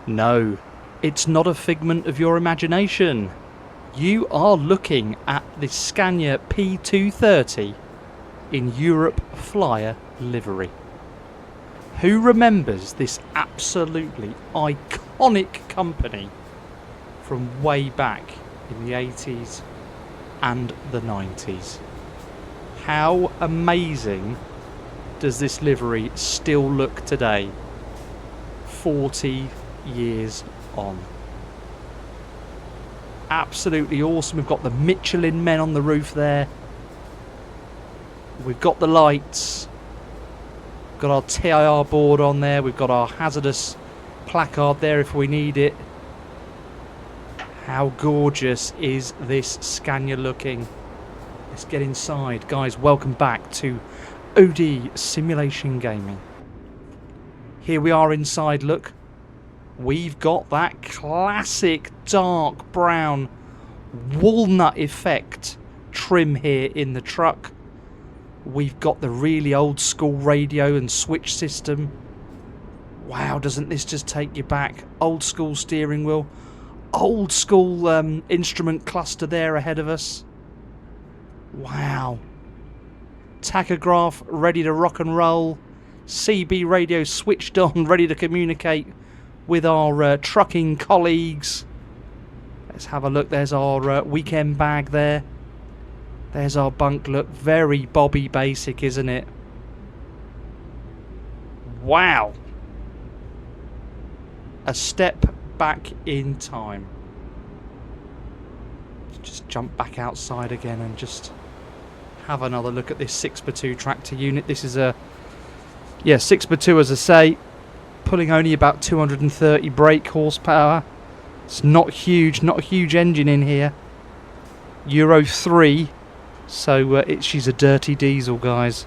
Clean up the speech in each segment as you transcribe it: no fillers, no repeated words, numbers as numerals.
No, it's not a figment of your imagination. You are looking at the Scania P230 in Europe Flyer livery. Who remembers this absolutely iconic company from way back in the 80s and the 90s? How amazing does this livery still look today, 40 years on? Absolutely awesome. We've got the Michelin men on the roof there. We've got the lights. We've got our TIR board on there. We've got our hazardous placard there if we need it. How gorgeous is this Scania looking? Let's get inside. Guys, welcome back to OD Simulation Gaming. Here we are inside, look. We've got that classic dark brown walnut effect trim here in the truck. We've got the really old school radio and switch system. Wow, doesn't this just take you back? Old school steering wheel. Old school instrument cluster there ahead of us. Wow. Tachograph ready to rock and roll. CB radio switched on, ready to communicate with our trucking colleagues. Let's have a look. There's our weekend bag there. There's our bunk. Look, very Bobby basic, isn't it? Wow. A step back in time. Just jump back outside again and just have another look at this 6x2 tractor unit. This is a 6x2, as I say, pulling only about 230 brake horsepower. It's not huge, not a huge engine in here. Euro 3, so she's a dirty diesel, guys.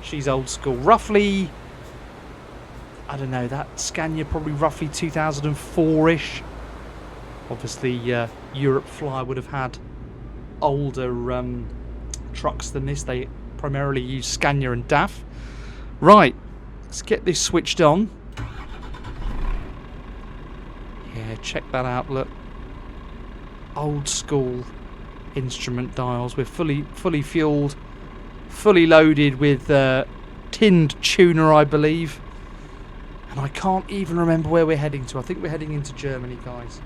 She's old school. Roughly, I don't know, that Scania probably roughly 2004-ish. Obviously, Europe Fly would have had older trucks than this. They primarily use Scania and DAF. Right, let's get this switched on. Yeah, check that out, look. Old school instrument dials. We're fully fueled, fully loaded with tinned tuner, I believe. And I can't even remember where we're heading to. I think we're heading into Germany, guys.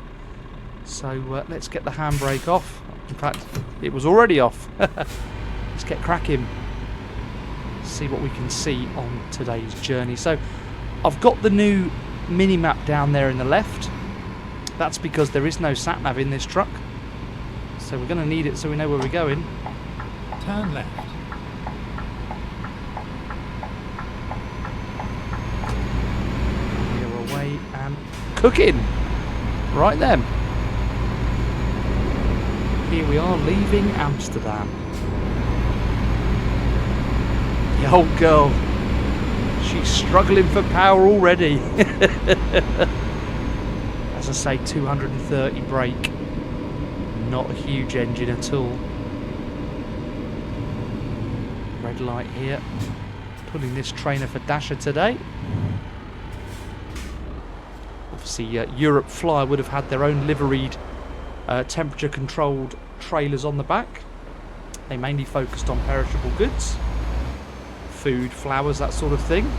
So let's get the handbrake off. In fact, it was already off. Let's get cracking. See what we can see on today's journey. So I've got the new mini-map down there in the left. That's because there is no sat-nav in this truck. So we're going to need it so we know where we're going. Turn left. We're away and cooking. Right then. Here we are leaving Amsterdam. The old girl, she's struggling for power already. As I say, 230 brake. Not a huge engine at all. Red light here. Pulling this trailer for Dasher today. Obviously, Europe Fly would have had their own liveried, temperature-controlled trailers on the back. They mainly focused on perishable goods. Food, flowers, that sort of thing.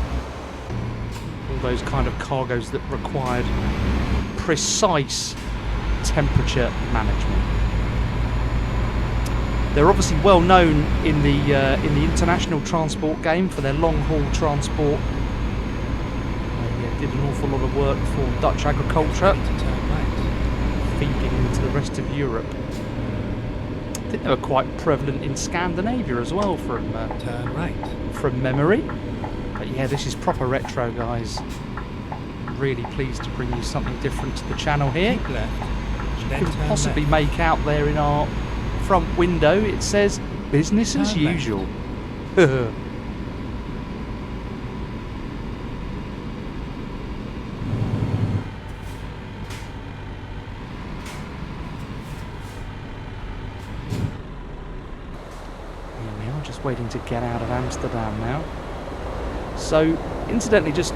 All those kind of cargoes that required precise temperature management. They're obviously well known in the international transport game for their long-haul transport. They did an awful lot of work for Dutch agriculture, feeding into the rest of Europe. I think they were quite prevalent in Scandinavia as well, from Turn right. From memory. But yeah, this is proper retro, guys. Really pleased to bring you something different to the channel here. Keep left. You Then can turn possibly left. make out there in our front window, it says business as Turn left. usual. Just waiting to get out of Amsterdam now. So, incidentally, just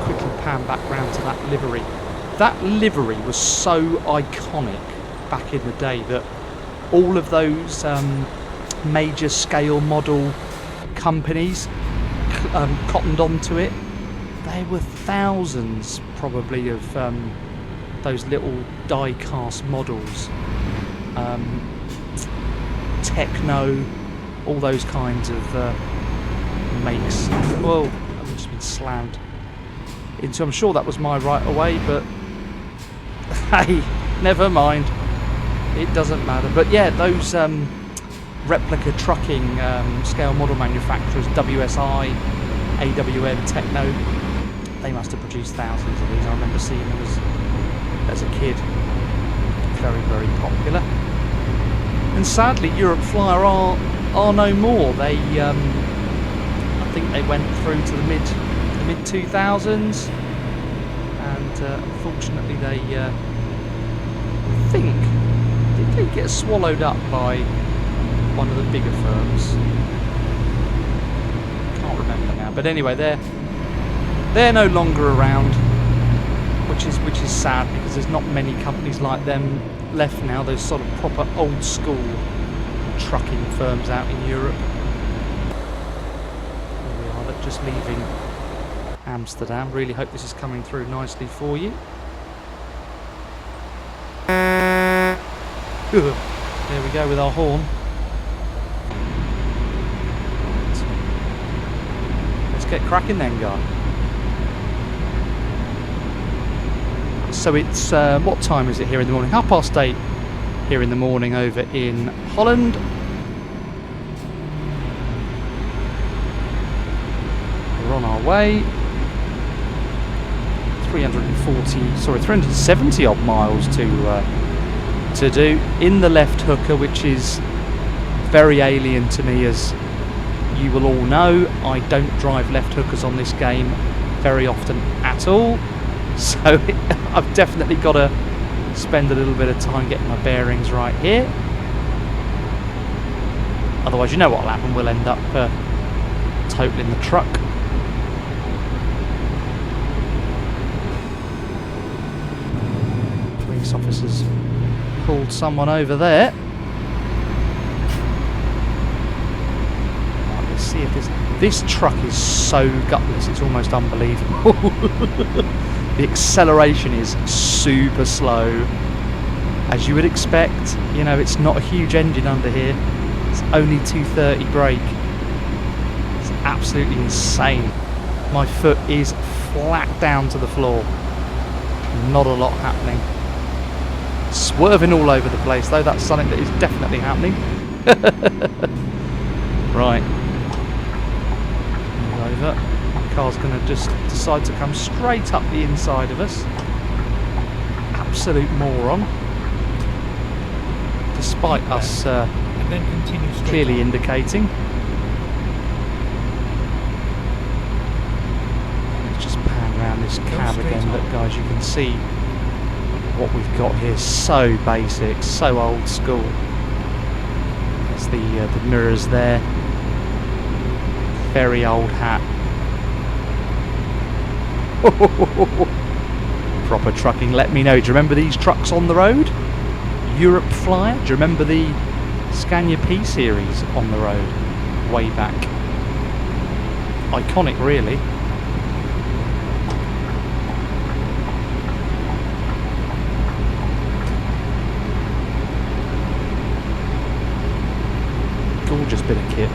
quickly pan back round to that livery. That livery was so iconic back in the day that all of those major scale model companies cottoned onto it. There were thousands probably of those little die-cast models. Techno, all those kinds of makes. Whoa, I've just been slammed into. I'm sure that was my right away, but hey, never mind. It doesn't matter. But yeah, those replica trucking scale model manufacturers, WSI, AWM, Techno, they must have produced thousands of these. I remember seeing them as a kid. Very, very popular. And sadly, Europe Flyer are no more. They, I think they went through to the mid 2000s, and unfortunately, they did they get swallowed up by one of the bigger firms? Can't remember now. But anyway, they're no longer around, which is sad because there's not many companies like them left now. Those sort of proper old school trucking firms out in Europe. Here we are, just leaving Amsterdam. Really hope this is coming through nicely for you. There we go with our horn. Let's get cracking then, guy. So it's, what time is it here in the morning? 8:30 here in the morning over in Holland. We're on our way. 370 odd miles to do in the left hooker, which is very alien to me, as you will all know. I don't drive left hookers on this game very often at all. So I've definitely got to spend a little bit of time getting my bearings right here. Otherwise, you know what will happen. We'll end up totaling the truck. Police officers pulled someone over there. Right, let's see if this truck is so gutless. It's almost unbelievable. The acceleration is super slow, as you would expect. You know, it's not a huge engine under here. It's only 230 brake. It's absolutely insane. My foot is flat down to the floor. Not a lot happening. Swerving all over the place, though. That's something that is definitely happening. Right. Move over. Car's going to just decide to come straight up the inside of us. Absolute moron. Despite us and then continue clearly on. indicating. Let's just pan around this cab again. Look, guys, you can see what we've got here. So basic, so old school. There's the mirrors there. Very old hat. Proper trucking. Let me know. Do you remember these trucks on the road? Europe Flyer. Do you remember the Scania P series on the road way back? Iconic, really. Gorgeous bit of kit.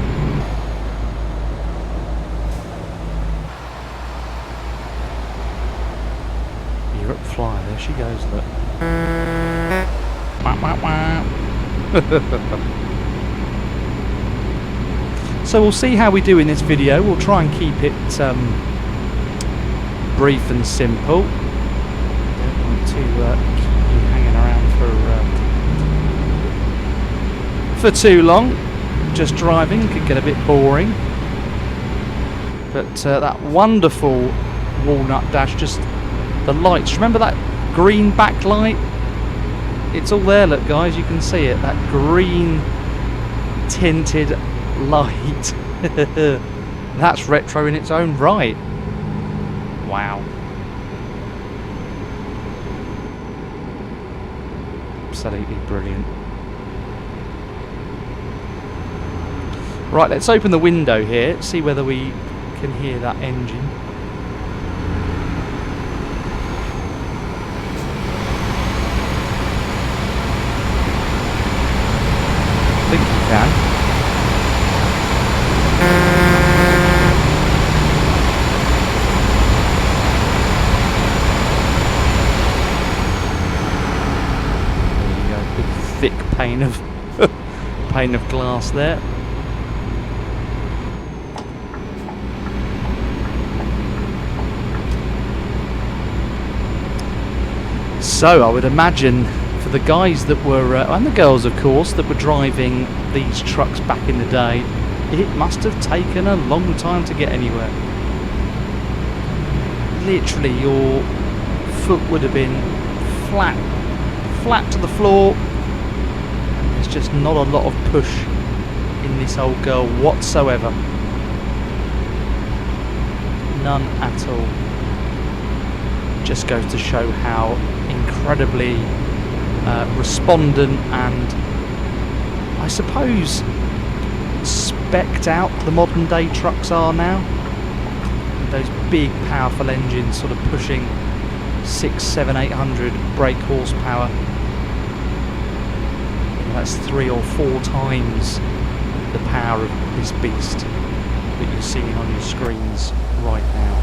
Flyer, there she goes, look. So we'll see how we do in this video. We'll try and keep it brief and simple. Don't want to keep you hanging around for too long. Just driving could get a bit boring. But that wonderful walnut dash, just the lights. Remember that green backlight? It's all there, look, guys. You can see it. That green tinted light. That's retro in its own right. Wow. Absolutely brilliant. Right, let's open the window here, see whether we can hear that engine. I think we can. Thick pane of pane of glass there. So I would imagine for the guys that were and the girls of course that were driving these trucks back in the day, it must have taken a long time to get anywhere. Literally your foot would have been flat to the floor. There's just not a lot of push in this old girl whatsoever. None at all. Just goes to show how incredibly respondent and I suppose specced out the modern day trucks are now. Those big powerful engines sort of pushing 600, 700, 800 brake horsepower. That's 3 or 4 times the power of this beast that you're seeing on your screens right now.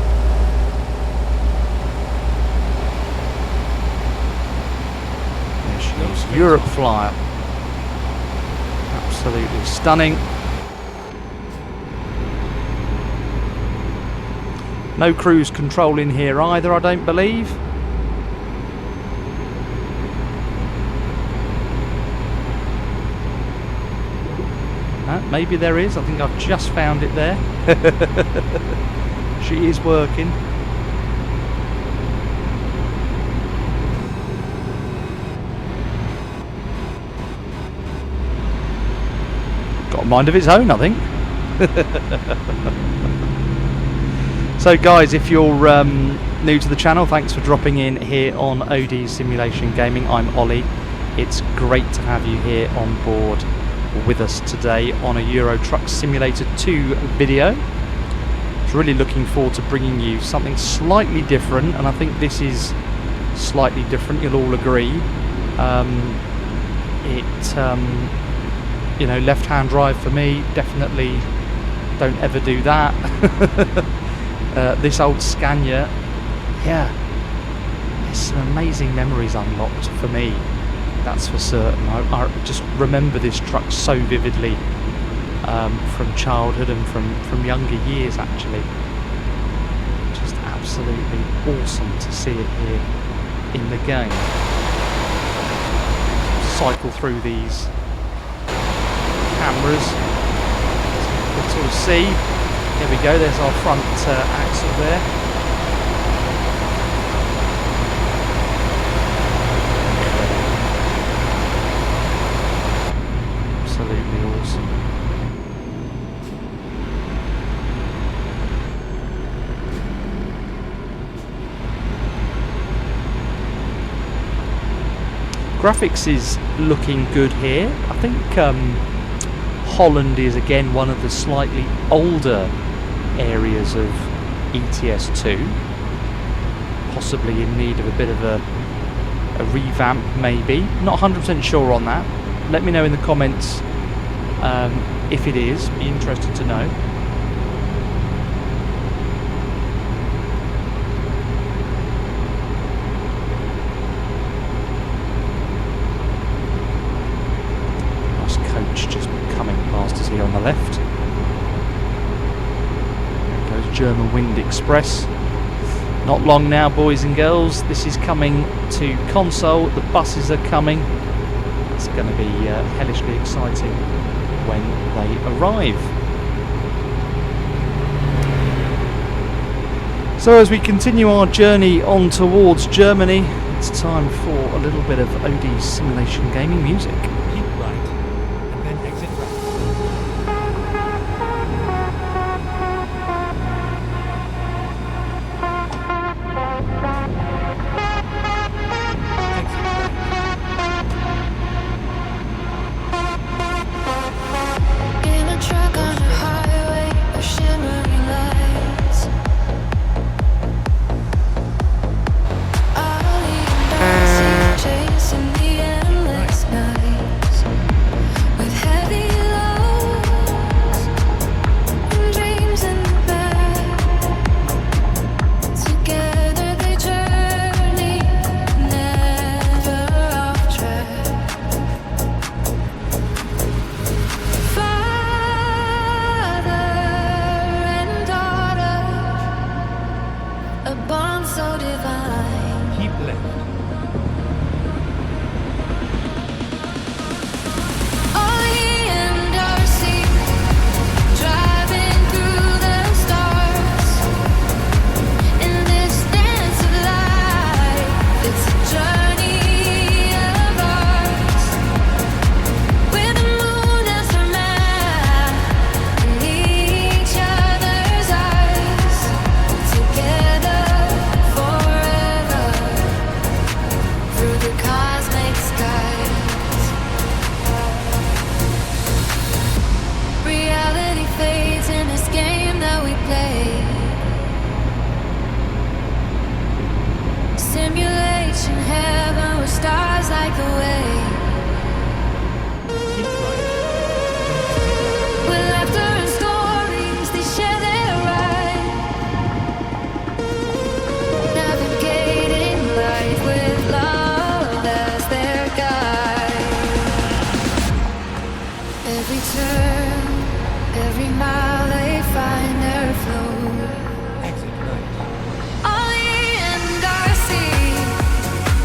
There she is, Europe Flyer. Absolutely stunning. No cruise control in here either, I don't believe. Maybe there is. I think I've just found it there. She is working. Got a mind of its own, I think. So guys, if you're new to the channel, thanks for dropping in here on OD Simulation Gaming. I'm Ollie. It's great to have you here on board with us today on a Euro Truck Simulator 2 video. I was really looking forward to bringing you something slightly different, and I think this is slightly different, you'll all agree. You know, left-hand drive for me, definitely don't ever do that. This old Scania, yeah, there's some amazing memories unlocked for me. That's for certain. I just remember this truck so vividly from childhood and from younger years actually. Just absolutely awesome to see it here in the game. Cycle through these cameras to sort of see. Here we go, there's our front axle there. Absolutely awesome. Graphics is looking good here. I think Holland is again one of the slightly older areas of ETS2, possibly in need of a bit of a revamp maybe. Not 100% sure on that. Let me know in the comments if it is. Be interested to know. Nice coach just coming past us here on the left. There goes German Wind Express. Not long now, boys and girls. This is coming to console. The buses are coming. It's going to be hellishly exciting when they arrive. So as we continue our journey on towards Germany, it's time for a little bit of OD Simulation Gaming music. Keep right, and then exit right. Exit right. like the way. Keep right. With laughter and stories, they share their ride. Navigating life with love as their guide. Every turn, every mile they find their flow. Exit right. Ollie and Darcy,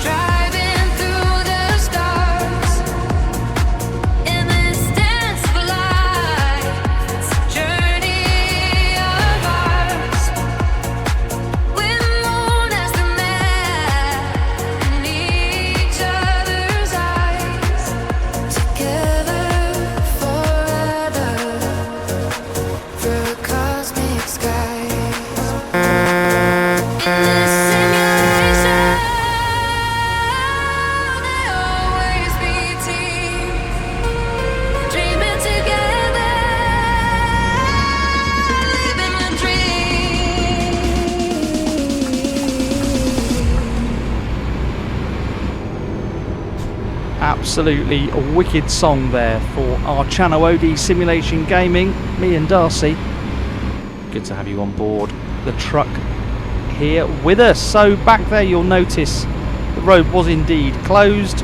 driving through the stars in this dance for life. It's a journey of ours, with the moon as the map in each other's eyes. Together forever through cosmic skies. In this simulation, they always be teams, dreaming together, living the dream. Absolutely a wicked song there for our channel OD Simulation Gaming, me and Darcy. Good to have you on board the truck here with us. So back there you'll notice the road was indeed closed.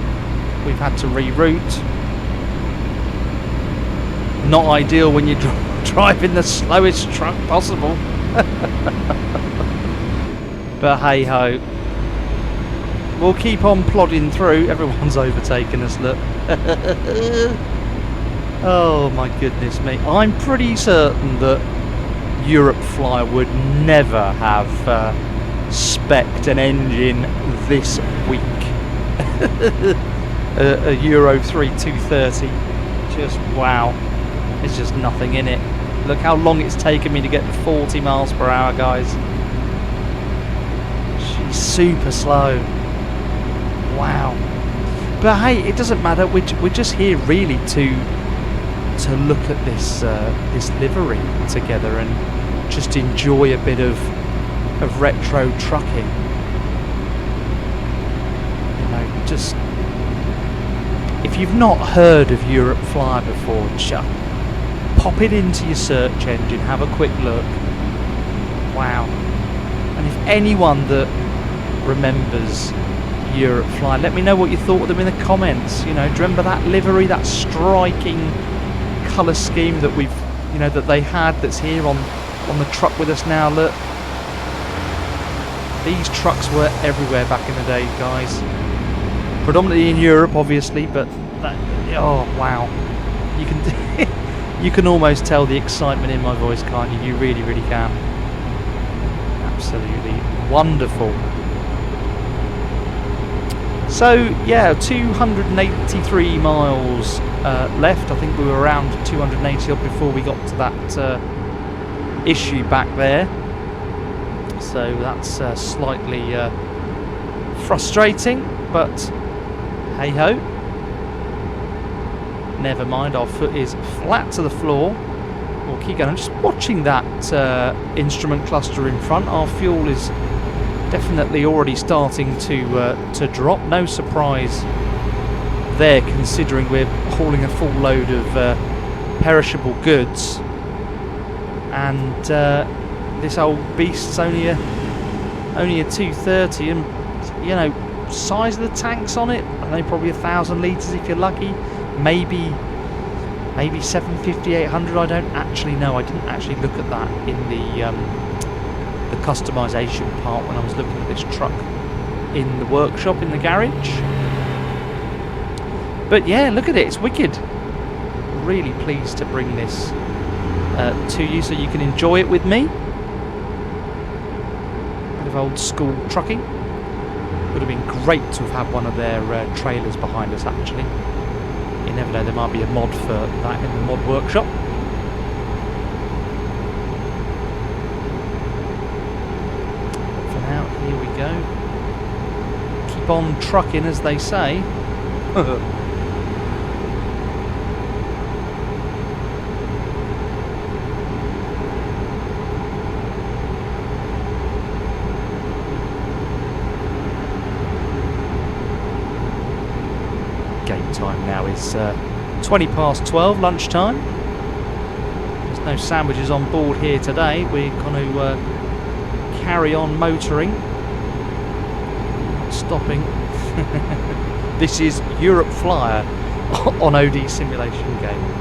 We've had to reroute. Not ideal when you're driving the slowest truck possible. But hey ho. We'll keep on plodding through. Everyone's overtaken us, look. Oh my goodness me. I'm pretty certain that Europe Fly would never have spec'd an engine this weak. a Euro 3 230. Just wow. There's just nothing in it. Look how long it's taken me to get to 40 miles per hour, guys. She's super slow. Wow. But hey, it doesn't matter. We're just here really to look at this this livery together and just enjoy a bit of retro trucking. You know, just if you've not heard of Europe Fly before, just pop it into your search engine, have a quick look. Wow. And if anyone that remembers Europe Fly, let me know what you thought of them in the comments. You know, do you remember that livery, that striking colour scheme that we've, you know, that they had, that's here on the truck with us now? Look, these trucks were everywhere back in the day, guys. Predominantly in Europe, obviously, but that, oh wow, you can you can almost tell the excitement in my voice, can't you? You really, really can. Absolutely wonderful. So yeah, 283 miles left. I think we were around 280 odd before we got to that issue back there. So that's slightly frustrating, but hey ho. Never mind, our foot is flat to the floor. We'll keep going. I'm just watching that instrument cluster in front. Our fuel is definitely already starting to drop. No surprise there, considering we're hauling a full load of perishable goods, and this old beast's only a 230, and you know, size of the tanks on it, I don't know, probably 1,000 litres if you're lucky, maybe 750, 800. I don't actually know. I didn't actually look at that in the customization part when I was looking at this truck in the workshop, in the garage. But yeah, look at it, it's wicked. Really pleased to bring this to you so you can enjoy it with me. Bit of old school trucking. Would have been great to have had one of their trailers behind us, actually. You never know, there might be a mod for that in the mod workshop. Here we go. Keep on trucking, as they say. is 20 past 12, lunchtime. There's no sandwiches on board here today. We're going to carry on motoring, not stopping. This is Europe Flyer on OD Simulation Game.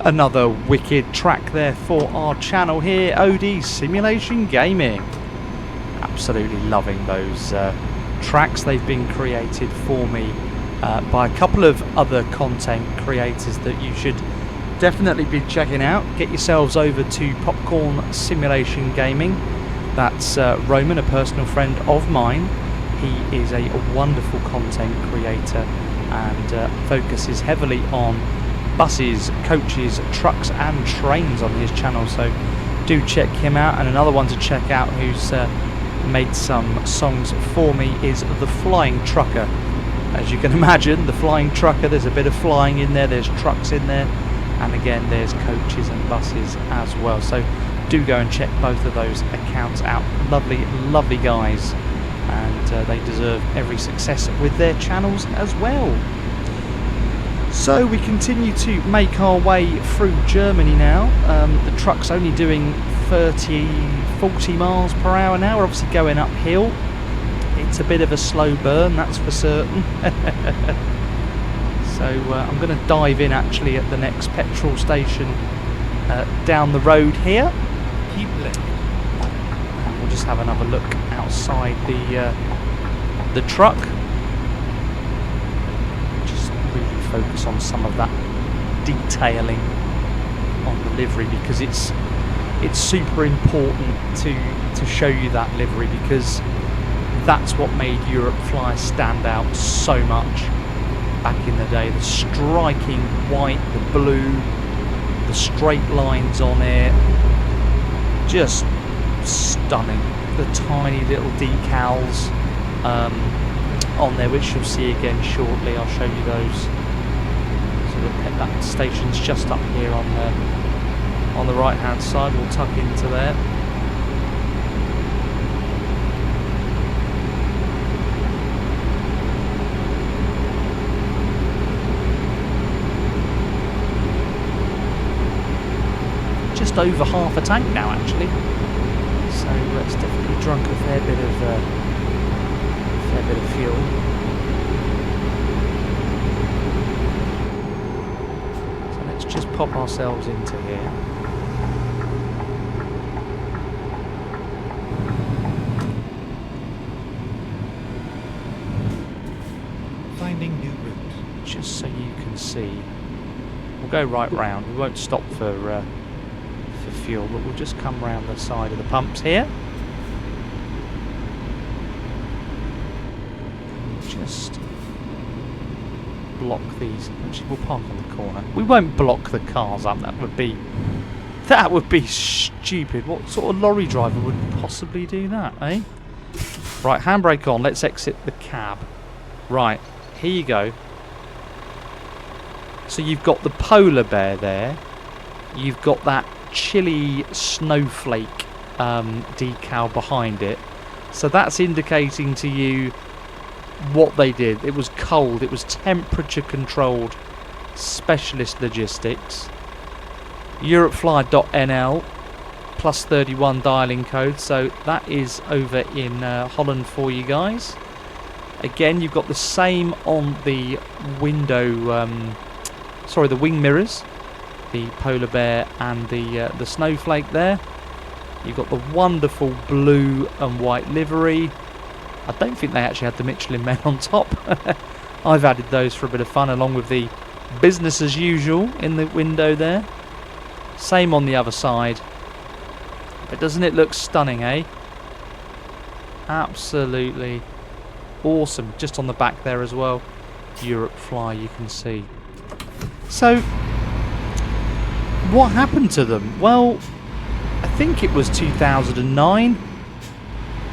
Another wicked track there for our channel here, OD Simulation Gaming. Absolutely loving those tracks. They've been created for me by a couple of other content creators that you should definitely be checking out. Get yourselves over to Popcorn Simulation Gaming. That's Roman, a personal friend of mine. He is a wonderful content creator and focuses heavily on buses, coaches, trucks and trains on his channel, so do check him out. And another one to check out who's made some songs for me is the Flying Trucker. As you can imagine, the Flying Trucker, there's a bit of flying in there, there's trucks in there, and again there's coaches and buses as well. So do go and check both of those accounts out. Lovely guys, and they deserve every success with their channels as well. So we continue to make our way through Germany now. The truck's only doing 40 miles per hour now. We're obviously going uphill. It's a bit of a slow burn, that's for certain. So I'm going to dive in actually at the next petrol station down the road here. Keep left. And we'll just have another look outside the truck. Just really focus on some of that detailing on the livery, because it's super important to show you that livery, because that's what made Europe Fly stand out so much back in the day. The striking white, the blue, the straight lines on it, just stunning. The tiny little decals on there, which you'll see again shortly. I'll show you those. So that station's just up here on the right hand side. We'll tuck into there. Just over half a tank now actually, so it's definitely drunk a fair bit of fuel. So let's just pop ourselves into here. Finding new route. Just so you can see, we'll go right round. We won't stop for fuel, but we'll just come round the side of the pumps here. Just block these. Actually, we'll park on the corner. We won't block the cars up. That would be stupid. What sort of lorry driver would possibly do that, eh? Right, handbrake on. Let's exit the cab. Right, here you go. So you've got the polar bear there. You've got that chilly snowflake decal behind it, so that's indicating to you what they did. It was cold, it was temperature controlled specialist logistics. Europefly.nl +31 dialing code, so that is over in Holland for you guys. Again, you've got the same on the window, the wing mirrors, the polar bear and the snowflake there. You've got the wonderful blue and white livery. I don't think they actually had the Michelin men on top. I've added those for a bit of fun, along with the business as usual in the window there. Same on the other side. But doesn't it look stunning, eh? Absolutely awesome. Just on the back there as well, Europe Fly, you can see. So what happened to them? Well, I think it was 2009.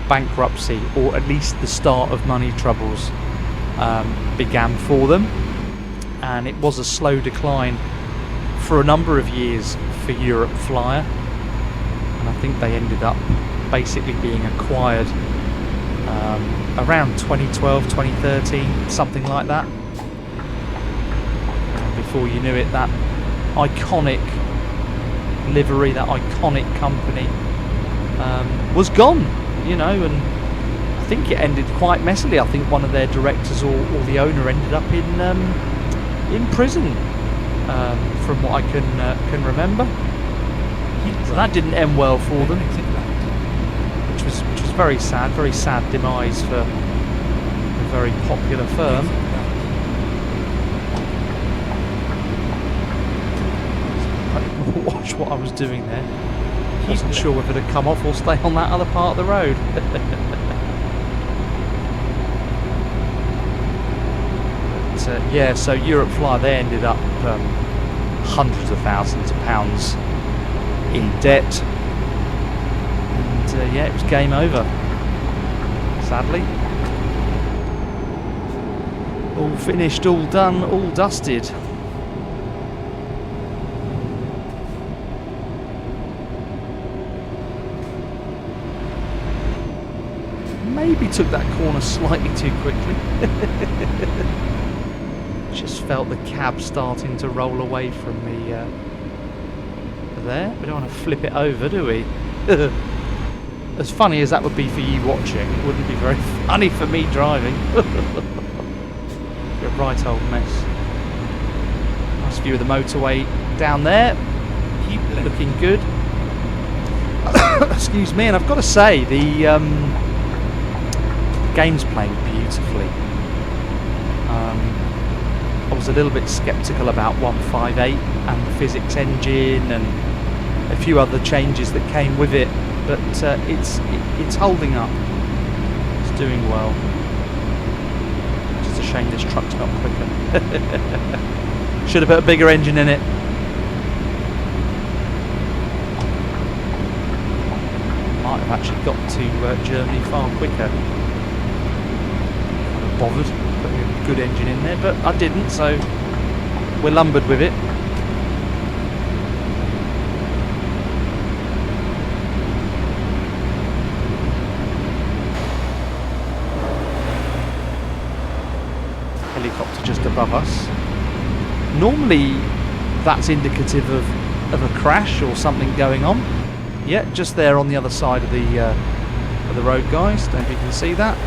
Bankruptcy, or at least the start of money troubles, began for them, and it was a slow decline for a number of years for Europe Flyer, and I think they ended up basically being acquired around 2012, 2013, something like that. And before you knew it, that iconic livery, that iconic company was gone, you know, and I think it ended quite messily. I think one of their directors or the owner ended up in prison, from what I can remember. So that didn't end well for them, which was very sad demise for a very popular firm. Watch what I was doing there. Wasn't sure whether to come off or stay on that other part of the road. But, yeah, so Europe Fly, they ended up hundreds of thousands of pounds in debt, and yeah, it was game over. sadly. All finished, all done, all dusted. Maybe took that corner slightly too quickly. Just felt the cab starting to roll away from me there. We don't want to flip it over, do we? As funny as that would be for you watching, it wouldn't be very funny for me driving. A right old mess. Nice view of the motorway down there. Keep left. Looking good. Excuse me, and I've got to say, the game's playing beautifully. I was a little bit sceptical about 158 and the physics engine and a few other changes that came with it, but it's holding up. It's doing well. Just a shame this truck's not quicker. Should have put a bigger engine in it. Might have actually got to Germany far quicker. Bothered putting a good engine in there, but I didn't, so we're lumbered with it. Helicopter just above us. Normally that's indicative of a crash or something going on. Yeah, just there on the other side of the road, guys. Don't know if you can see that.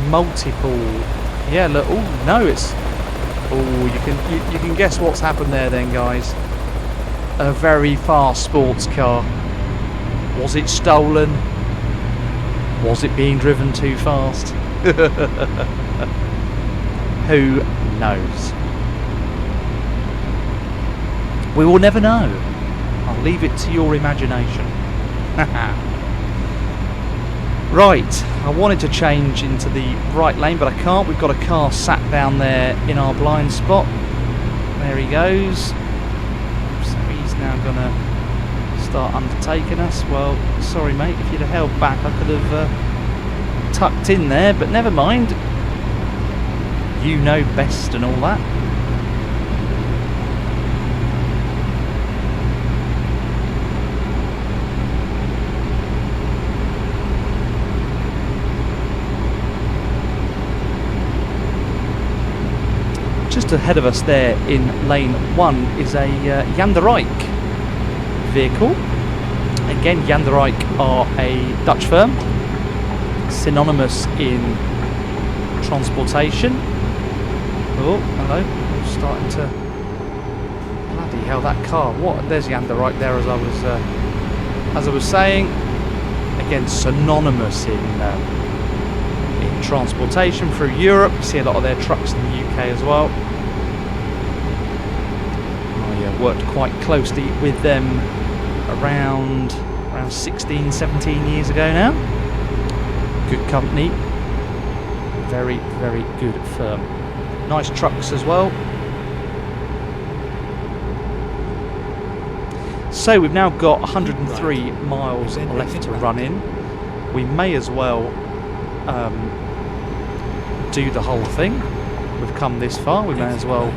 Multiple, yeah, look. Oh no, it's, oh, you can guess what's happened there then, guys. A very fast sports car. Was it stolen? Was it being driven too fast? Who knows? We will never know. I'll leave it to your imagination. Right, I wanted to change into the right lane, but I can't. We've got a car sat down there in our blind spot. There he goes. So he's now going to start undertaking us. Well, sorry mate, if you'd have held back I could have tucked in there, but never mind. You know best and all that. Just ahead of us there in lane 1 is a Jan de Rijk vehicle. Again, Jan de Rijk are a Dutch firm, synonymous in transportation. Oh, hello. I'm starting to... Bloody hell, that car. What? There's Jan de Rijk there, as I was saying. Again, synonymous in transportation through Europe. You see a lot of their trucks in the UK as well. I worked quite closely with them around 16, 17 years ago now. Good company. Very, very good firm. Nice trucks as well. So we've now got 103 miles left to run in. We may as well do the whole thing. We've come this far, we may as well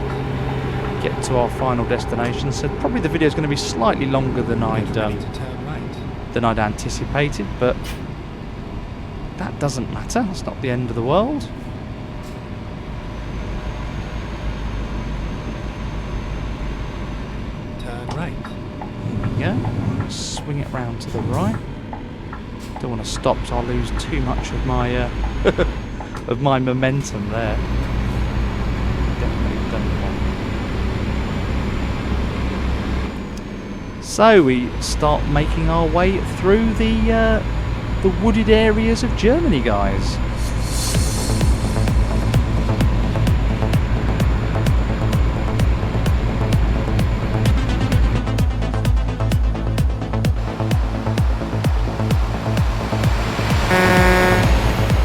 get to our final destination. So probably the video is going to be slightly longer than I'd anticipated, but that doesn't matter. It's not the end of the world. Turn right. There we go. Swing it round to the right. Don't want to stop, so I'll lose too much of my of my momentum there. Definitely don't want. So we start making our way through the wooded areas of Germany, guys.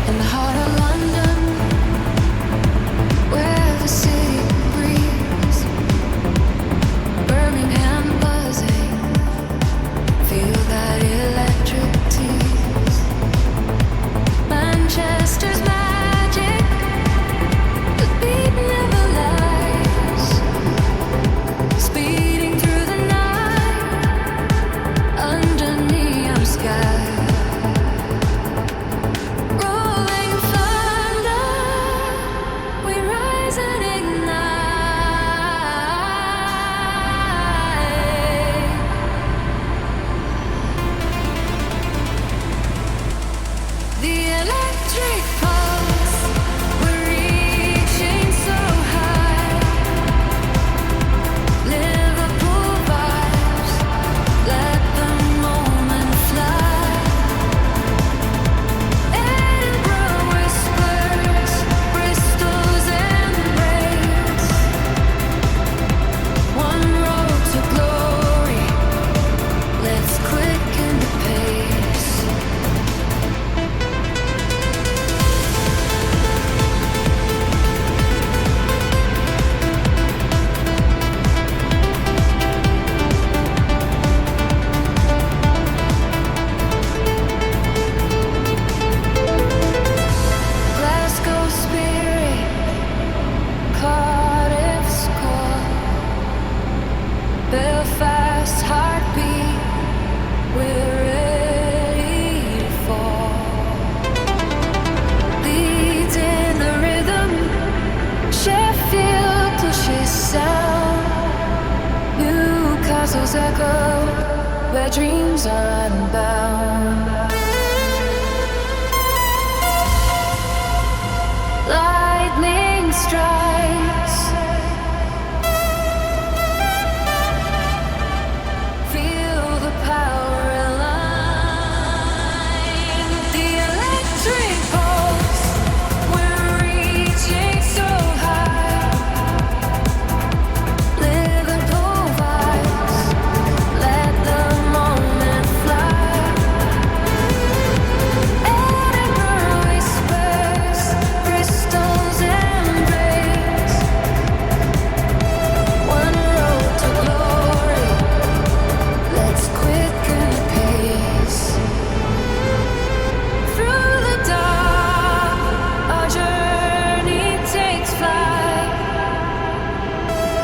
In the heart of London, where the city breathes, Birmingham buzzing, feel that electric tease. castles echo where dreams are unbound. Lightning strikes, feel the power align. The electric pulse, we're reaching so high. Live and improvise, let the moment fly. Ember whispers, crystals embrace. One road to glory, let's quicken the pace. Through the dark, our journey takes flight.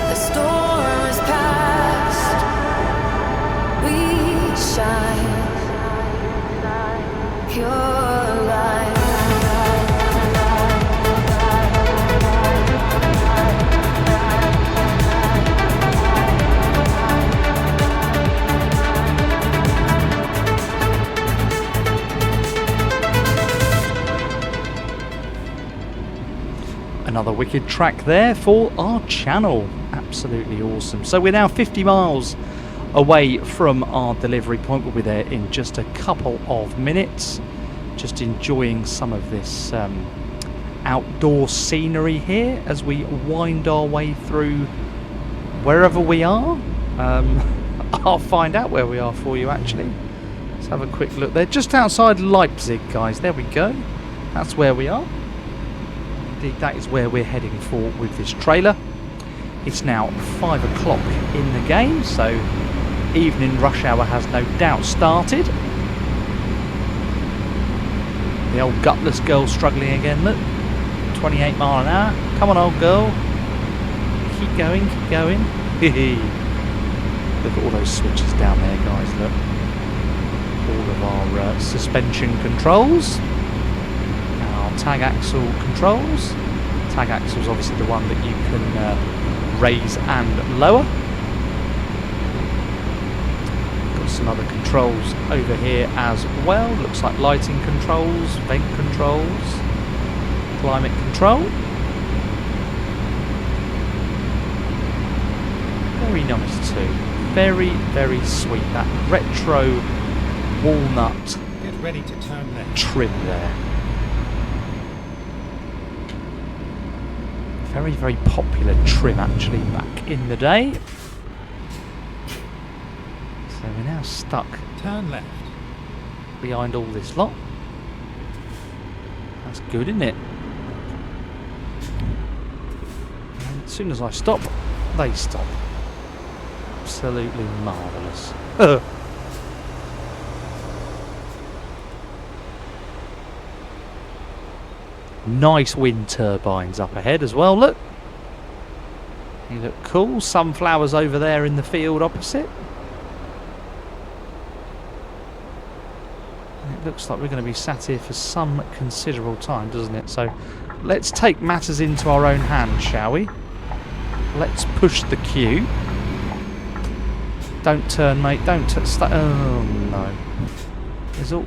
The storm is past, we shine, pure light. Another wicked track there for our channel. Absolutely awesome. So we're now 50 miles away from our delivery point. We'll be there in just a couple of minutes. Just enjoying some of this outdoor scenery here as we wind our way through wherever we are. I'll find out where we are for you actually. Let's have a quick look. They're just outside Leipzig, guys. There we go. That's where we are. Indeed, that is where we're heading for with this trailer. It's now 5 o'clock in the game, so evening rush hour has no doubt started. The old gutless girl struggling again, look. 28 mile an hour. Come on, old girl. Keep going, keep going. Look at all those switches down there, guys, look. All of our suspension controls. Our tag axle controls. Tag axle is obviously the one that you can raise and lower. Got some other controls over here as well. Looks like lighting controls, vent controls, climate control. Very nice too. Very, very sweet. That retro walnut Get ready to turn left. trim there. Very, very popular trim actually back in the day. So we're now stuck Turn left. behind all this lot. That's good, isn't it? And as soon as I stop, they stop. Absolutely marvellous. Nice wind turbines up ahead as well, look. They look cool. Sunflowers over there in the field opposite. And it looks like we're going to be sat here for some considerable time, doesn't it? So let's take matters into our own hands, shall we? Let's push the queue. Don't turn, mate. Don't oh, no. There's all...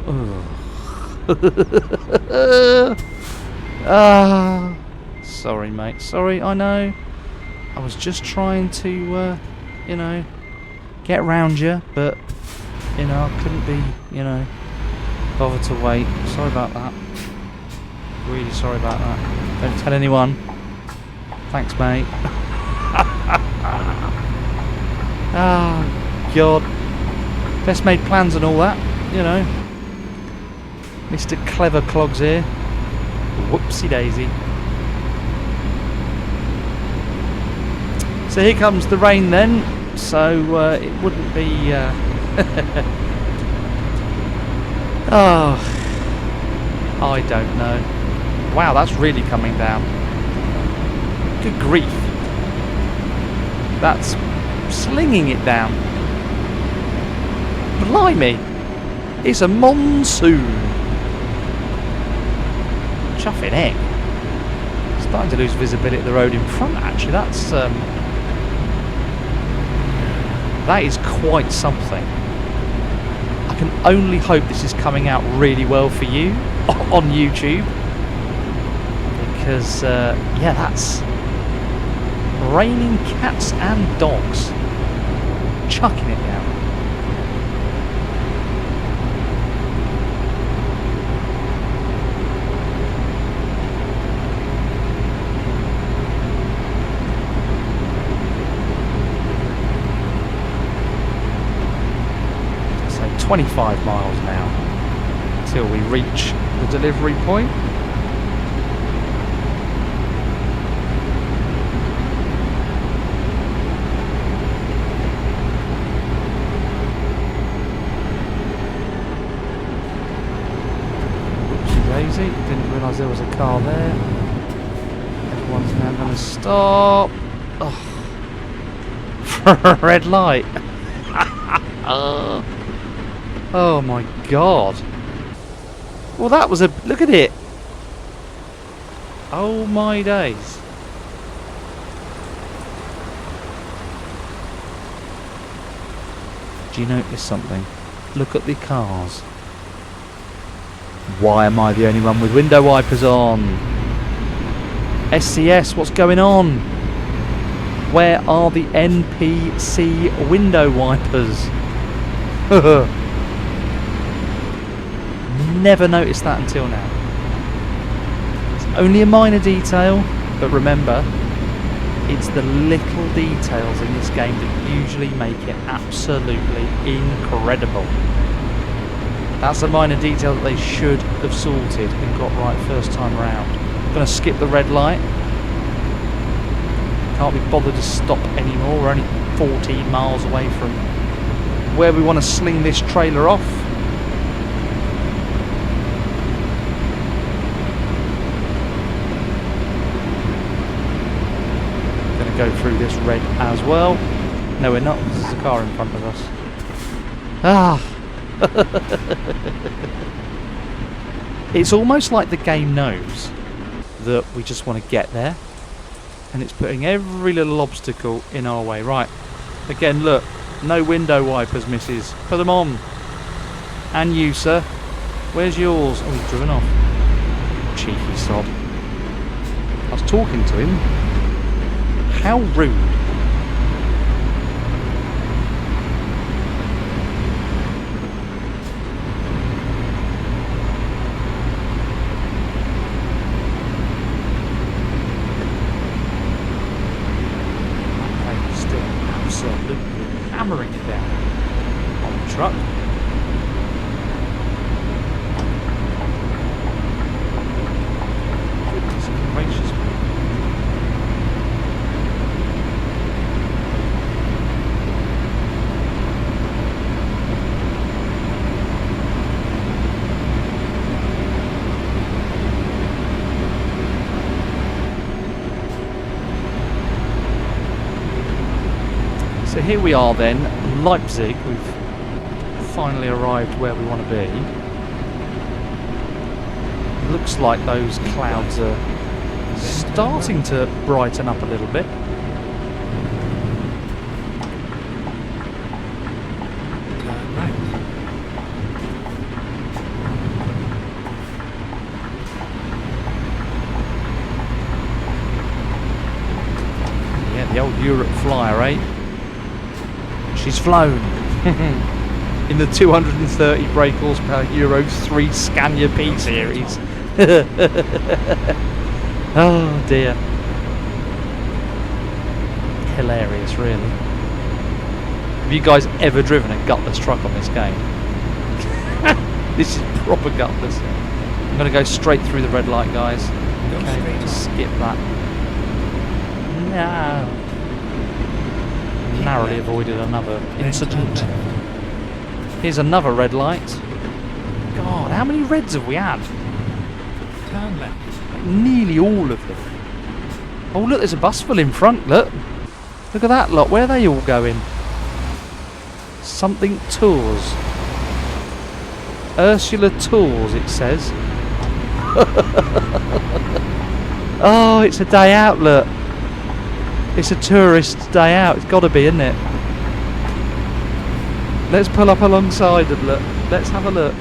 Ah, sorry, mate. Sorry, I know. I was just trying to, you know, get round you, but, you know, I couldn't be, you know, bothered to wait. Sorry about that. Really sorry about that. Don't tell anyone. Thanks, mate. Ah, God. Best made plans and all that, you know. Mr. Clever Clogs here. Whoopsie daisy. So here comes the rain then. So it wouldn't be... oh, I don't know. Wow, that's really coming down. Good grief. That's slinging it down. Blimey. It's a monsoon. Chuffing egg. Starting to lose visibility of the road in front actually. That's That is quite something. I can only hope this is coming out really well for you on YouTube. Because, yeah, that's raining cats and dogs. Chucking it down. So 25 miles now till we reach the delivery point. Didn't realise there was a car there. Everyone's now going to stop. Oh. For a red light. Oh my god. Well, that was a... Look at it. Oh my days. Do you notice something? Look at the cars. Why am I the only one with window wipers on? SCS, what's going on? Where are the NPC window wipers? Never noticed that until now. It's only a minor detail, but remember, it's the little details in this game that usually make it absolutely incredible. That's a minor detail that they should have sorted and got right first time round. I'm going to skip the red light. Can't be bothered to stop anymore. We're only 14 miles away from where we want to sling this trailer off. Going to go through this red as well. No, we're not. There's a car in front of us. Ah. It's almost like the game knows that we just want to get there, and it's putting every little obstacle in our way. Right, again, look, no window wipers, missus. Put them on. And you, sir, where's yours? Oh, he's driven off. Cheeky sod. I was talking to him. How rude. Hammering it down on the truck. Goodness gracious me. So here we are then, Leipzig. We've finally arrived where we want to be. Looks like those clouds are starting to brighten up a little bit. Yeah, the old Europe flyer, eh? She's flown in the 230 brake horsepower Euro 3 Scania P series. Oh dear. Hilarious, really. Have you guys ever driven a gutless truck on this game? This is proper gutless. I'm going to go straight through the red light, guys. Okay, skip that. No. Narrowly avoided another incident. Here's another red light. God, how many reds have we had? Turn left. Nearly all of them. Oh look, there's a bus full in front, look. Look at that lot, where are they all going? Something Tours. Ursula Tours, it says. Oh, it's a day out, look. It's a tourist day out. It's got to be, isn't it? Let's pull up alongside and look. Let's have a look.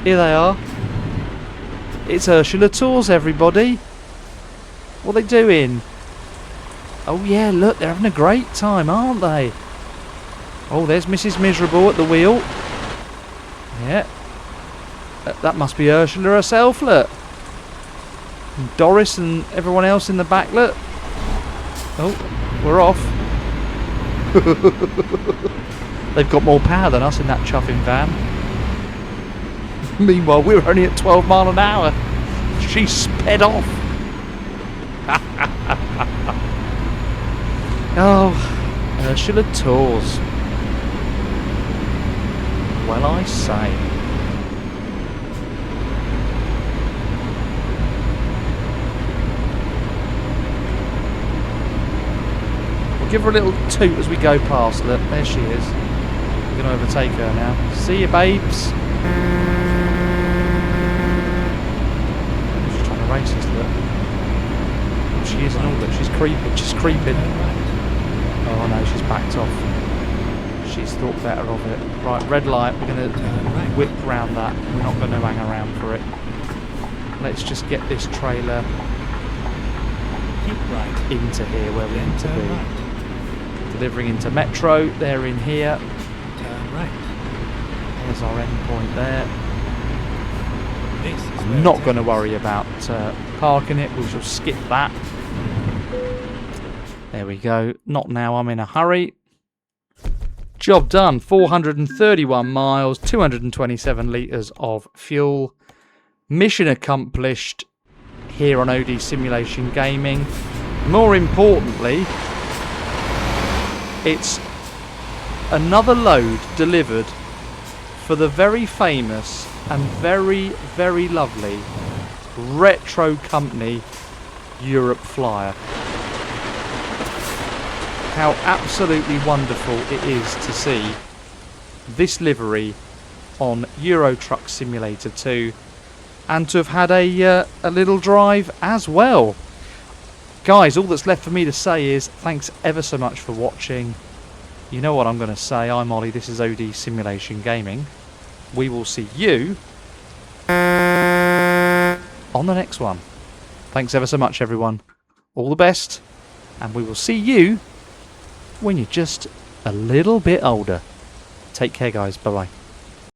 Here they are. It's Ursula Tours, everybody. What are they doing? Oh yeah, look, they're having a great time, aren't they? Oh, there's Mrs. Miserable at the wheel. Yeah. That must be Ursula herself, look. And Doris and everyone else in the back, look. Oh, we're off. They've got more power than us in that chuffing van. Meanwhile, we're only at 12 mile an hour. She sped off. Oh, Ursula Tours. Well, I say. We'll give her a little toot as we go past. Look, there she is. We're going to overtake her now. See you, babes. She's trying to race us, look. She is and all, look. She's creeping. She's creeping. Oh no, she's backed off. She's thought better of it. Right, red light. We're going to whip round that. We're not going to hang around for it. Let's just get this trailer into here where we need to be. Right. Delivering into Metro. They're in here. Turn right. There's our end point there. This is I'm where not it going to ends. worry about parking it. We shall skip that. There we go. Not now. I'm in a hurry. Job done. 431 miles, 227 litres of fuel. Mission accomplished here on OD Simulation Gaming. More importantly, it's another load delivered for the very famous and very, very lovely retro company Europe Flyer. How absolutely wonderful it is to see this livery on Euro Truck Simulator 2 and to have had a little drive as well. Guys, all that's left for me to say is thanks ever so much for watching. You know what I'm going to say. I'm Ollie, this is OD Simulation Gaming. We will see you on the next one. Thanks ever so much, everyone. All the best, and we will see you when you're just a little bit older. Take care, guys. Bye-bye.